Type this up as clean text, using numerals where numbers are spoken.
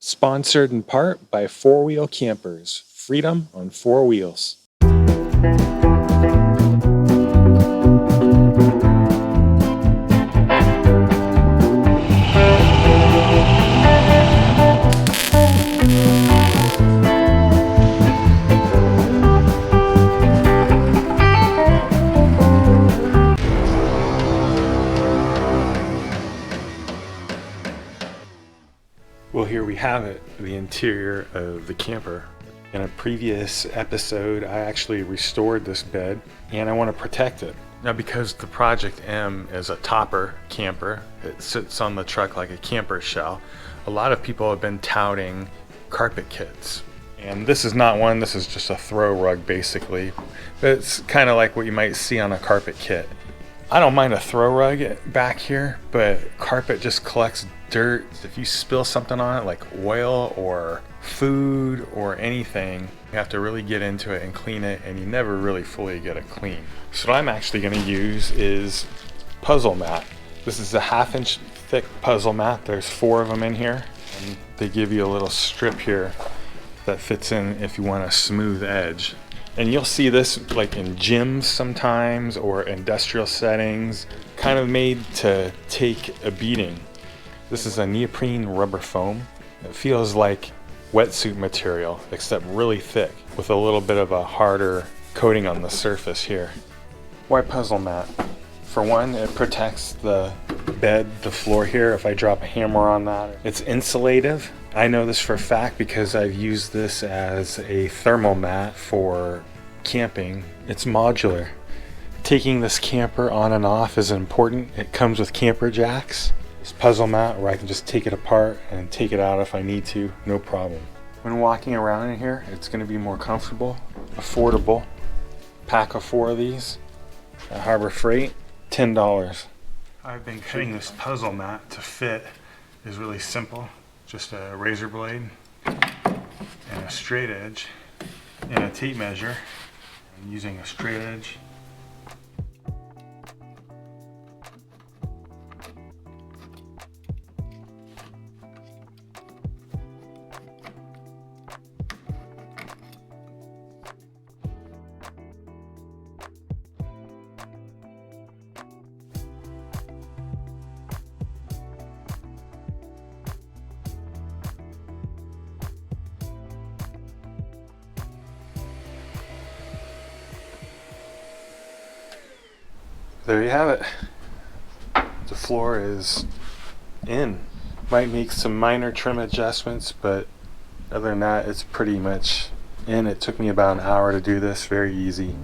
Sponsored in part by Four Wheel Campers. Freedom on four wheels. Well, here we have it, the interior of the camper. In a previous episode, I actually restored this bed and I want to protect it. Now, because the Project M is a topper camper, it sits on the truck like a camper shell, a lot of people have been touting carpet kits. And this is not one, this is just a throw rug basically. But it's kind of like what you might see on a carpet kit. I don't mind a throw rug back here, but carpet just collects dirt. If you spill something on it like oil or food or anything, you have to really get into it and clean it, and you never really fully get it clean. So what I'm actually going to use is puzzle mat. This is a 1/2 inch thick puzzle mat. There's 4 of them in here, and they give you a little strip here that fits in if you want a smooth edge. And you'll see this like in gyms sometimes or industrial settings, kind of made to take a beating. This is a neoprene rubber foam. It feels like wetsuit material, except really thick with a little bit of a harder coating on the surface here. Why puzzle mat? For one, it protects the bed, the floor here, if I drop a hammer on that. It's insulative. I know this for a fact because I've used this as a thermal mat for camping. It's modular. Taking this camper on and off is important. It comes with camper jacks. This puzzle mat where I can just take it apart and take it out if I need to, no problem. When walking around in here, it's going to be more comfortable, affordable. Pack of 4 of these at Harbor Freight, $10. I've been cutting this puzzle mat to fit is really simple. Just a razor blade and a straight edge and a tape measure. I'm using a straight edge. There you have it. The floor is in. Might make some minor trim adjustments, but other than that, it's pretty much in. It took me about an hour to do this, very easy.